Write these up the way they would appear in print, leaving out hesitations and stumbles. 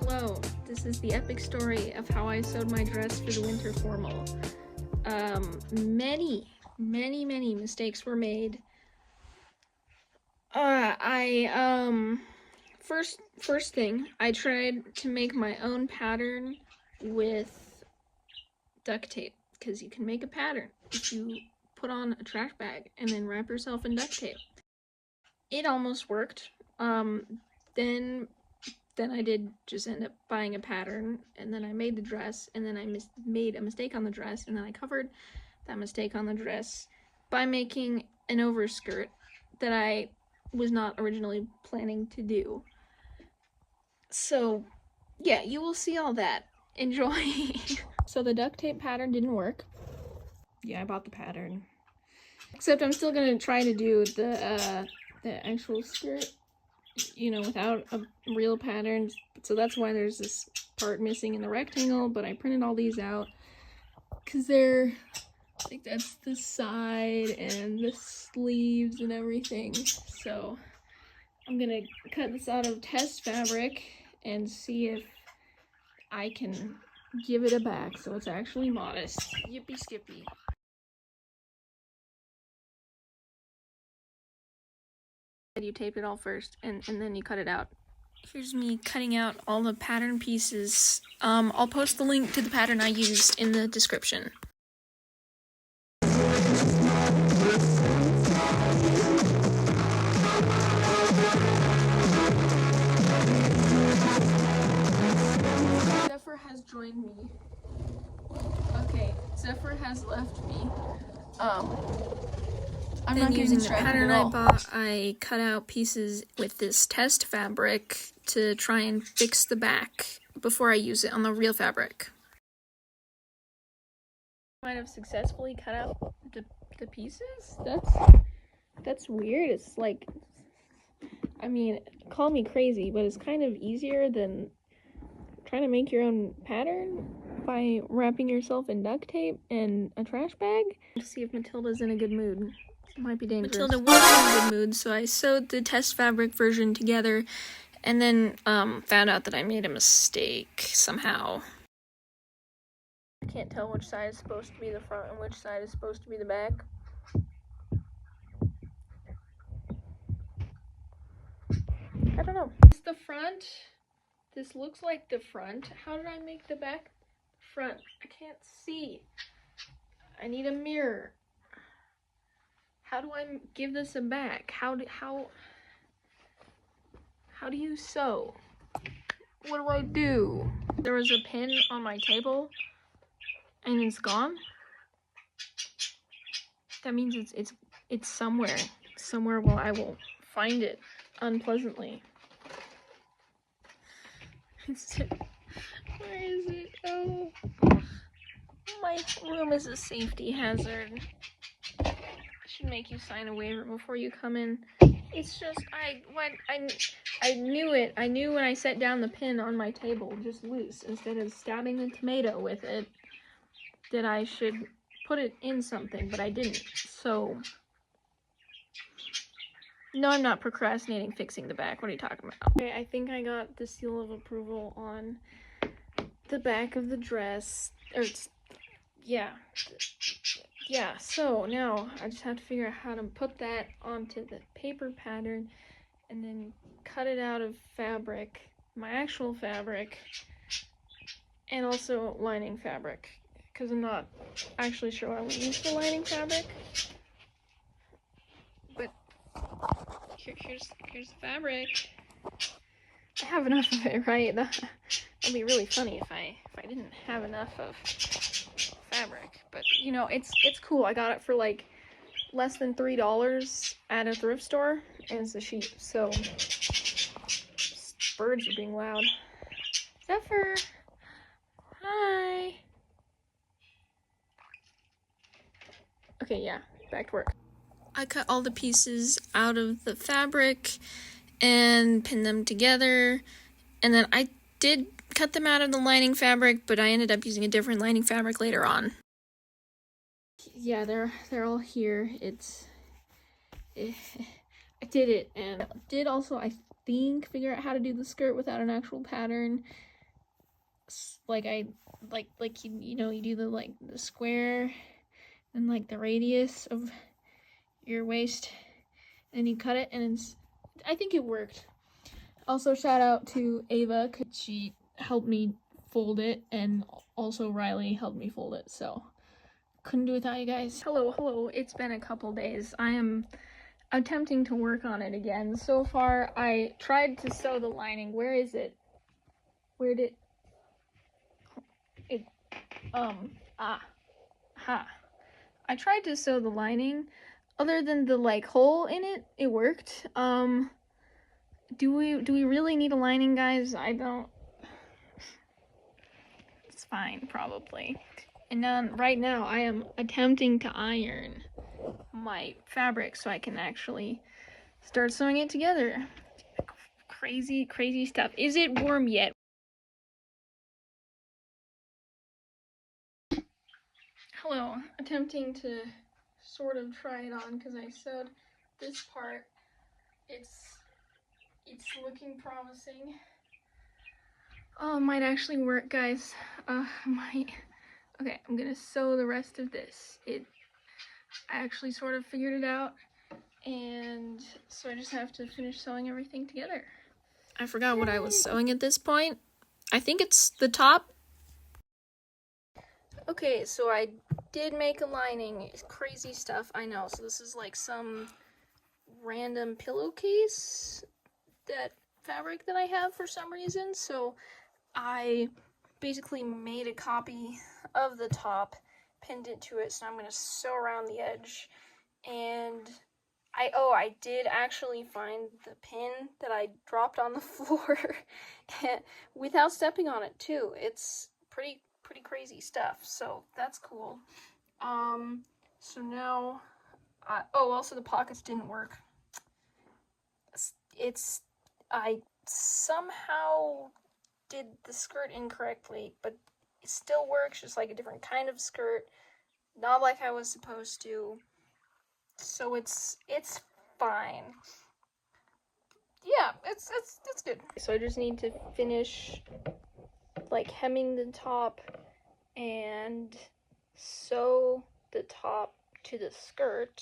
Hello, this is the epic story of how I sewed my dress for the winter formal. Many mistakes were made. First thing, I tried to make my own pattern with duct tape, because you can make a pattern if you put on a trash bag and then wrap yourself in duct tape. It almost worked. Then I did just end up buying a pattern, and then I made the dress, and then I made a mistake on the dress, and then I covered that mistake on the dress by making an overskirt that I was not originally planning to do. So, yeah, you will see all that. Enjoy. So the duct tape pattern didn't work. Yeah, I bought the pattern. Except I'm still gonna try to do the actual skirt, you know, without a real pattern. So that's why there's this part missing in the rectangle, but I printed all these out because they're like, that's the side and the sleeves and everything. So I'm gonna cut this out of test fabric and see if I can give it a back so it's actually modest. Yippee skippy. You tape it all first and then you cut it out. Here's me cutting out all the pattern pieces. I'll post the link to the pattern I used in the description. Zephyr has joined me. Okay, Zephyr has left me. I'm not using the pattern I bought. I cut out pieces with this test fabric to try and fix the back before I use it on the real fabric. Might have successfully cut out the pieces? That's weird. It's like, I mean, call me crazy, but it's kind of easier than trying to make your own pattern by wrapping yourself in duct tape and a trash bag. To see if Matilda's in a good mood. It might be dangerous. Matilda was in a good mood, so I sewed the test fabric version together and then found out that I made a mistake somehow. I can't tell which side is supposed to be the front and which side is supposed to be the back. I don't know. It's the front. This looks like the front. How did I make the back front? I can't see. I need a mirror. How do I give this a back? How do you sew? What do I do? There was a pin on my table and it's gone. That means it's somewhere where I will find it unpleasantly. Where is it? Oh, my room is a safety hazard. I should make you sign a waiver before you come in. It's just I knew it. I knew when I set down the pin on my table, just loose, instead of stabbing the tomato with it, that I should put it in something, but I didn't. So no, I'm not procrastinating fixing the back. What are you talking about? Okay, I think I got the seal of approval on the back of the dress. Or yeah, so now I just have to figure out how to put that onto the paper pattern and then cut it out of fabric, my actual fabric, and also lining fabric, because I'm not actually sure what I would use for lining fabric. But here's the fabric. I have enough of it, right? That'd be really funny if I didn't have enough of fabric. But you know, it's cool. I got it for like less than $3 at a thrift store, and it's a sheet. So birds are being loud. Zephyr, hi. Okay, yeah, back to work. I cut all the pieces out of the fabric and pinned them together, and then I did cut them out of the lining fabric, but I ended up using a different lining fabric later on. Yeah, they're all here. I did it, and did also, I think, figure out how to do the skirt without an actual pattern. like you know, you do the like the square and like the radius of your waist, and you cut it, and I think it worked. Also, shout out to Ava, because she helped me fold it, and also Riley helped me fold it, so couldn't do it without you guys. Hello, it's been a couple days. I am attempting to work on it again. So far, I tried to sew the lining. Where is it? Where did it, I tried to sew the lining. Other than the like hole in it, it worked. Do we really need a lining, guys? I don't. It's fine, probably. And then right now I am attempting to iron my fabric so I can actually start sewing it together. Crazy stuff. Is it warm yet? Hello, attempting to sort of try it on because I sewed this part. It's looking promising. Oh, it might actually work, guys. Might. Okay, I'm gonna sew the rest of this. I actually sort of figured it out, and so I just have to finish sewing everything together. I forgot what I was sewing at this point. I think it's the top. Okay, so I did make a lining. It's crazy stuff, I know. So this is like some random pillowcase that fabric that I have for some reason. So I basically made a copy of the top, pinned it to it, so I'm gonna sew around the edge. And I did actually find the pin that I dropped on the floor without stepping on it too. It's pretty crazy stuff, so that's cool. So now, also the pockets didn't work. I somehow did the skirt incorrectly, but it still works, just like a different kind of skirt, not like I was supposed to. So it's fine. Yeah, it's good. So I just need to finish like hemming the top and sew the top to the skirt,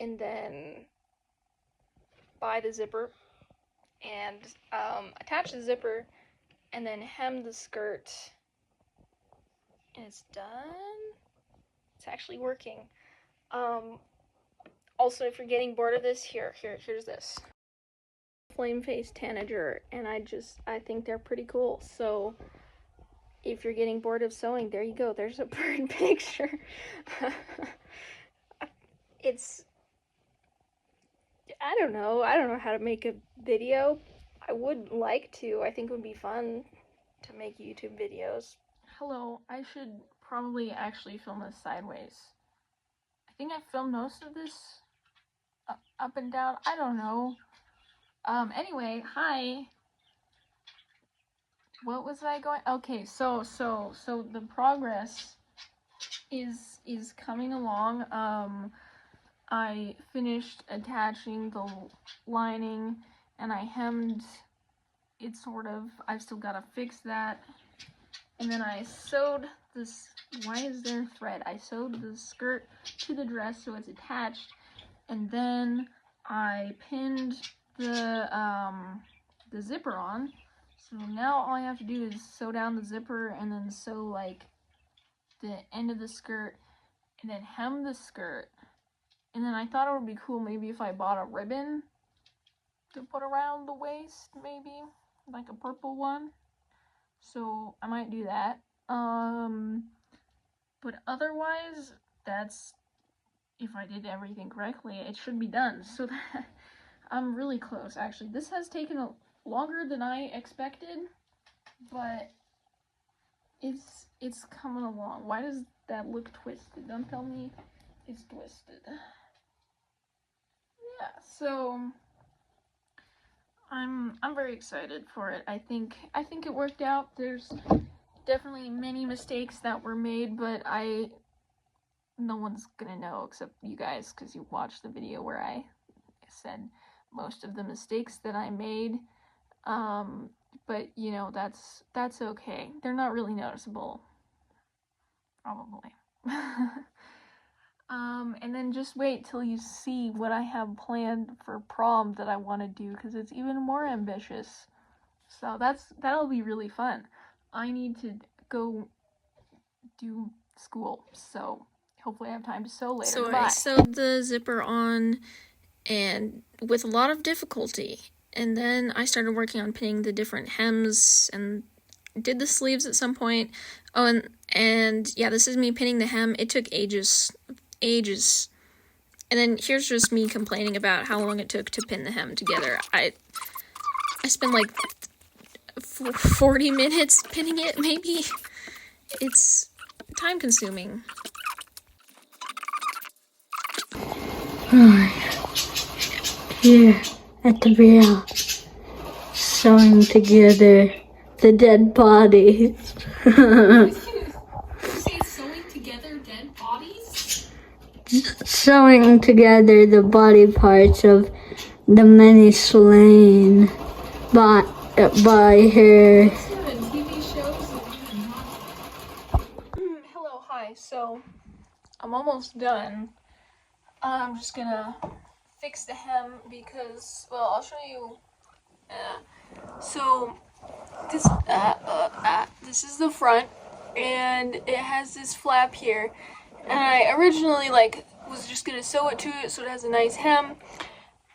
and then buy the zipper and attach the zipper, and then hem the skirt, and it's done. It's actually working. Also, if you're getting bored of this, here's this flame face tanager, and I think they're pretty cool. So if you're getting bored of sewing, there you go. There's a bird picture. I don't know how to make a video. I would like to. I think it would be fun to make YouTube videos. Hello, I should probably actually film this sideways. I think I filmed most of this up and down. I don't know. Anyway, hi. What was I going? Okay, so the progress is coming along. I finished attaching the lining, and I hemmed it sort of. I've still got to fix that. And then I sewed this. Why is there a thread? I sewed the skirt to the dress so it's attached, and then I pinned the zipper on. So now all I have to do is sew down the zipper and then sew like the end of the skirt and then hem the skirt. And then I thought it would be cool maybe if I bought a ribbon to put around the waist, maybe like a purple one. So I might do that. But otherwise, that's, if I did everything correctly, it should be done. So that I'm really close, actually. This has taken longer than I expected, but it's coming along. Why does that look twisted? Don't tell me it's twisted. Yeah, so I'm very excited for it. I think it worked out. There's definitely many mistakes that were made, but no one's gonna know except you guys, because you watched the video where I said most of the mistakes that I made. but you know, that's okay. They're not really noticeable, probably. And then just wait till you see what I have planned for prom that I want to do, because it's even more ambitious. So that'll be really fun. I need to go do school, so hopefully I have time to sew later. So I sewed the zipper on, and with a lot of difficulty. And then I started working on pinning the different hems and did the sleeves at some point. Oh, and yeah, this is me pinning the hem. It took ages. And then here's just me complaining about how long it took to pin the hem together. I spent like 40 minutes pinning it, maybe. It's time consuming. Here at the rail, sewing together the dead bodies. You say sewing together dead bodies? Sewing together the body parts of the many slain by her. Hello, hi. So, I'm almost done. I'm just gonna fix the hem because, well, I'll show you. So, this is the front, and it has this flap here. And I originally was just gonna sew it to it so it has a nice hem,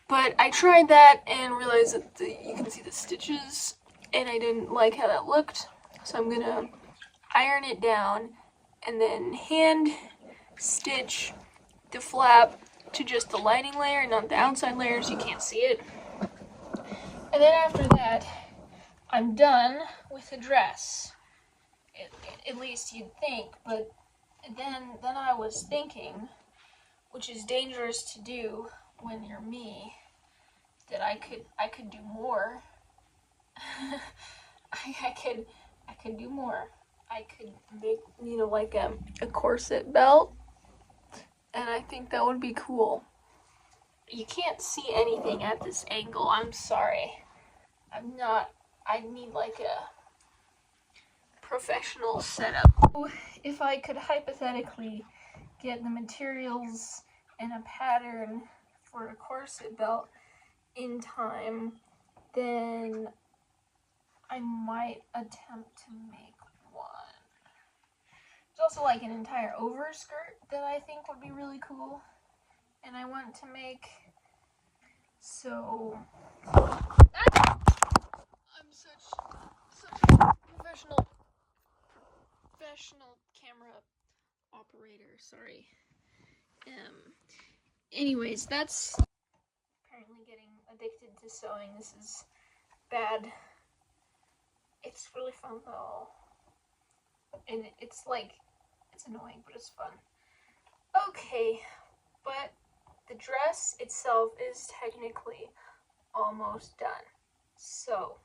but I tried that and realized that you can see the stitches, and I didn't like how that looked. So I'm gonna iron it down and then hand stitch the flap to just the lining layer, not the outside layers. You can't see it. And then after that, I'm done with the dress. At least you'd think, but then I was thinking, which is dangerous to do when you're me, that I could do more. I could do more. I could make, like a corset belt, and I think that would be cool. You can't see anything at this angle. I'm sorry. I need like a professional setup. If I could hypothetically get the materials and a pattern for a corset belt in time, then I might attempt to make one. There's also like an entire overskirt that I think would be really cool, and I want to make. So I'm such a professional camera operator. Sorry. Anyways, that's apparently getting addicted to sewing. This is bad. It's really fun though, and it's annoying, but it's fun. Okay, but the dress itself is technically almost done. So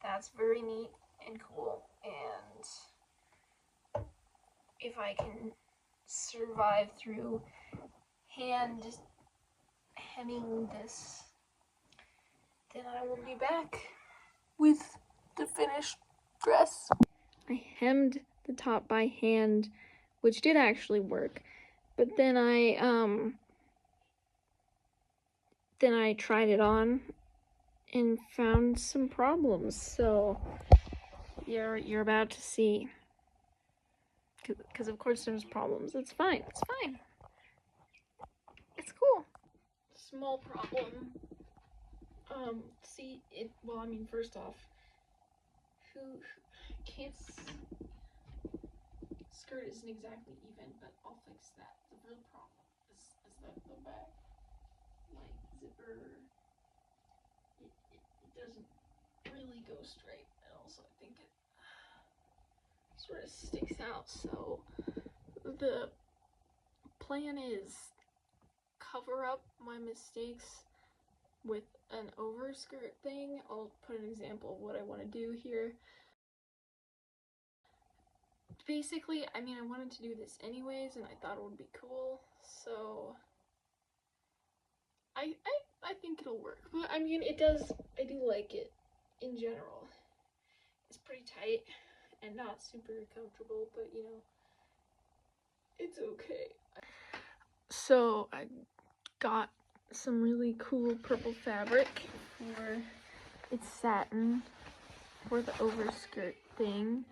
that's very neat and cool, and if I can survive through hand hemming this, then I will be back with the finished dress. I hemmed the top by hand, which did actually work, but then I tried it on and found some problems. So you're about to see, because of course there's problems. It's fine. It's cool. Small problem. See it. Well, I mean, first off, who can't. Skirt isn't exactly even, but I'll fix that. The real problem is that the back, zipper, it doesn't really go straight, and also I think it sort of sticks out. So the plan is cover up my mistakes with an overskirt thing. I'll put an example of what I want to do here. Basically, I mean, I wanted to do this anyways, and I thought it would be cool, so I think it'll work. But I mean, I do like it in general. is pretty tight and not super comfortable, but you know, it's okay. So I got some really cool purple fabric for it's satin for the overskirt thing,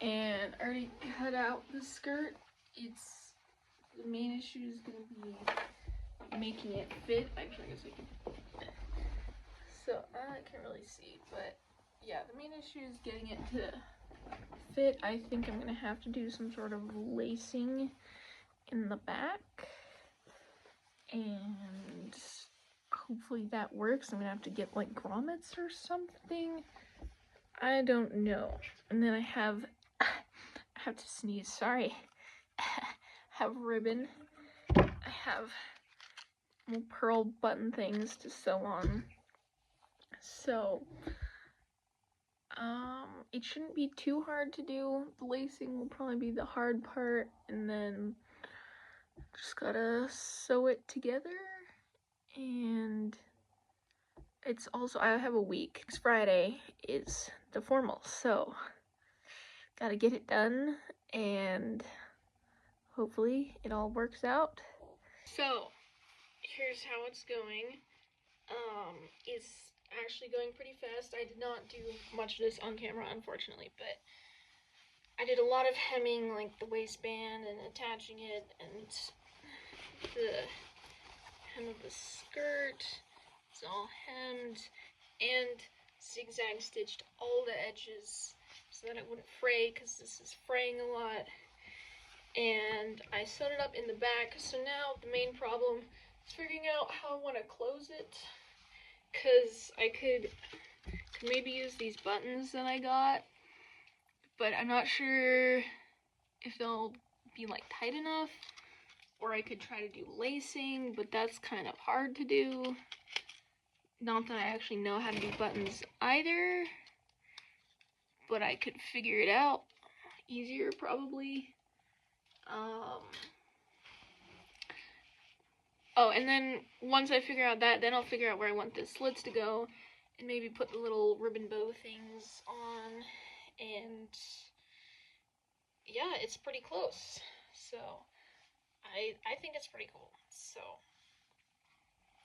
and I already cut out the skirt. It's the main issue is gonna be making it fit. Actually, I guess I can. So I can't really see, but yeah, the main issue is getting it to fit. I think I'm gonna have to do some sort of lacing in the back, and hopefully that works. I'm gonna have to get like grommets or something. I don't know. And then I have to sneeze. Sorry. Have ribbon. I have little pearl button things to sew on. So it shouldn't be too hard to do. The lacing will probably be the hard part, and then just gotta sew it together. And it's also, I have a week. Next Friday is the formal, so gotta get it done, and hopefully it all works out. So here's how it's going. It's actually going pretty fast. I did not do much of this on camera, unfortunately, but I did a lot of hemming, like the waistband and attaching it, and the hem of the skirt. It's all hemmed and zigzag stitched all the edges so that it wouldn't fray, because this is fraying a lot. And I sewed it up in the back, so now the main problem is figuring out how I want to close it, because I could maybe use these buttons that I got, but I'm not sure if they'll be like tight enough, or I could try to do lacing, but that's kind of hard to do. Not that I actually know how to do buttons either, but I could figure it out easier probably. Oh, and then once I figure out that, then I'll figure out where I want the slits to go, and maybe put the little ribbon bow things on, and yeah, it's pretty close. So I think it's pretty cool. So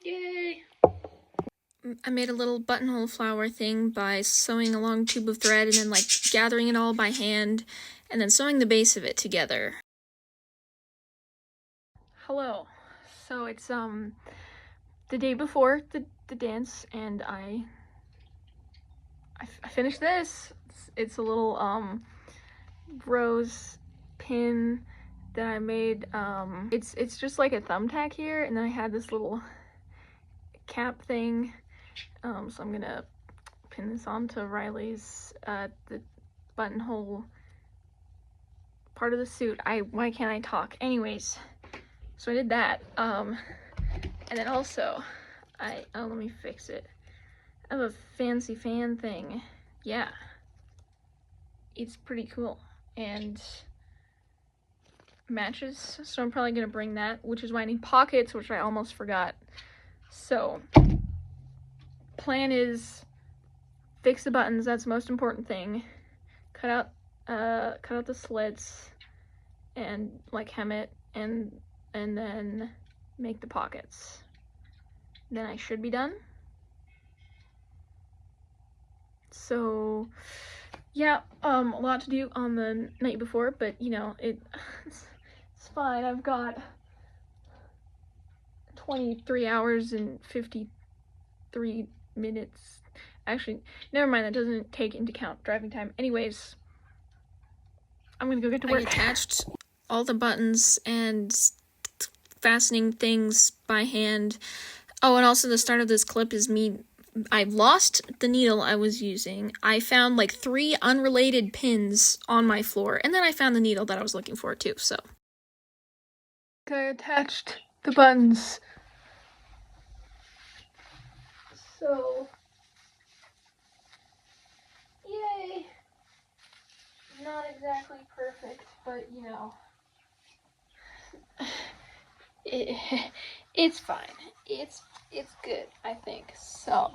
yay! I made a little buttonhole flower thing by sewing a long tube of thread and then like gathering it all by hand and then sewing the base of it together. Hello. So it's the day before the dance, and I finished this. It's a little rose pin that I made. It's just like a thumbtack here, and then I had this little cap thing. So I'm gonna pin this onto Riley's the buttonhole part of the suit. Why can't I talk? Anyways, so I did that. And then also let me fix it. I have a fancy fan thing. Yeah. It's pretty cool and matches, so I'm probably gonna bring that, which is why I need pockets, which I almost forgot. So plan is fix the buttons, that's the most important thing. Cut out the slits and like hem it, and then make the pockets. Then I should be done. So yeah, a lot to do on the night before, but you know, it's fine. I've got 23 hours and 53 minutes. Actually, never mind, that doesn't take into account driving time. Anyways, I'm gonna go get to work. I attached all the buttons and fastening things by hand. Oh, and also the start of this clip is me. I lost the needle I was using. I found like 3 unrelated pins on my floor, and then I found the needle that I was looking for too, so. I attached the buttons. So, yay. Not exactly perfect, but you know, it's fine. It's good, I think. So,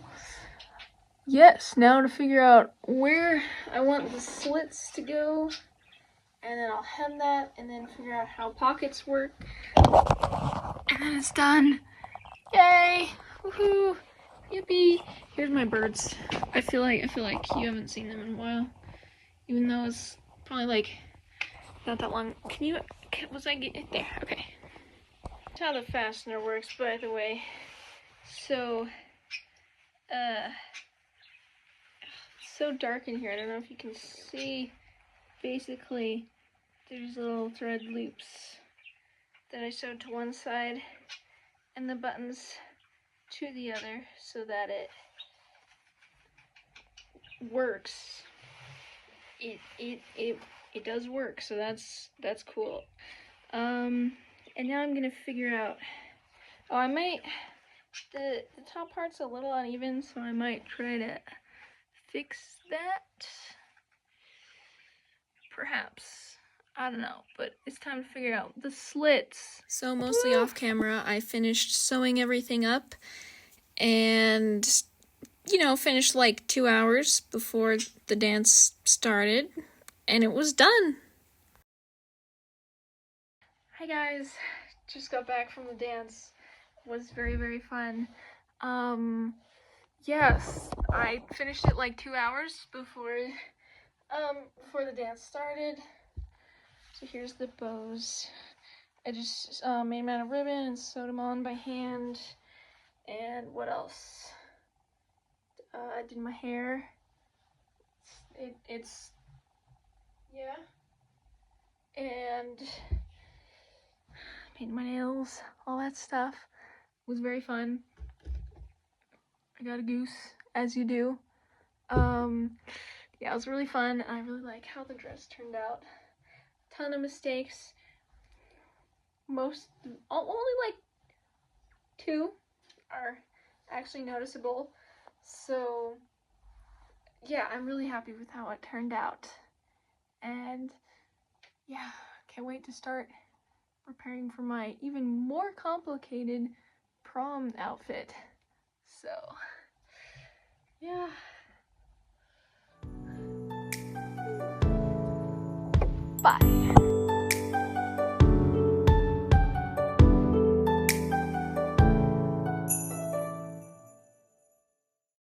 yes, now to figure out where I want the slits to go, and then I'll hem that, and then figure out how pockets work, and then it's done. Yay! Woohoo! Yippee! Here's my birds. I feel like you haven't seen them in a while, even though it's probably like not that long. Was I get it there? Okay. That's how the fastener works, by the way. So, it's so dark in here. I don't know if you can see. Basically, there's little thread loops that I sewed to one side and the buttons to the other so that it works. It does work, so that's cool. And now I'm gonna figure out. Oh, I might. The top part's a little uneven, so I might try to fix that. Perhaps. I don't know, but it's time to figure out the slits. So mostly off camera, I finished sewing everything up and, you know, finished like 2 hours before the dance started, and it was done. Hi guys, just got back from the dance. It was very, very fun. Yes, I finished it like 2 hours before the dance started. So here's the bows. I just made them out of ribbon and sewed them on by hand. And what else? I did my hair. It's yeah. And painted my nails, all that stuff. It was very fun. I got a goose, as you do. Yeah, it was really fun. I really like how the dress turned out. Ton of mistakes. Only like 2 are actually noticeable. So yeah, I'm really happy with how it turned out. And yeah, can't wait to start preparing for my even more complicated prom outfit. So yeah. Bye.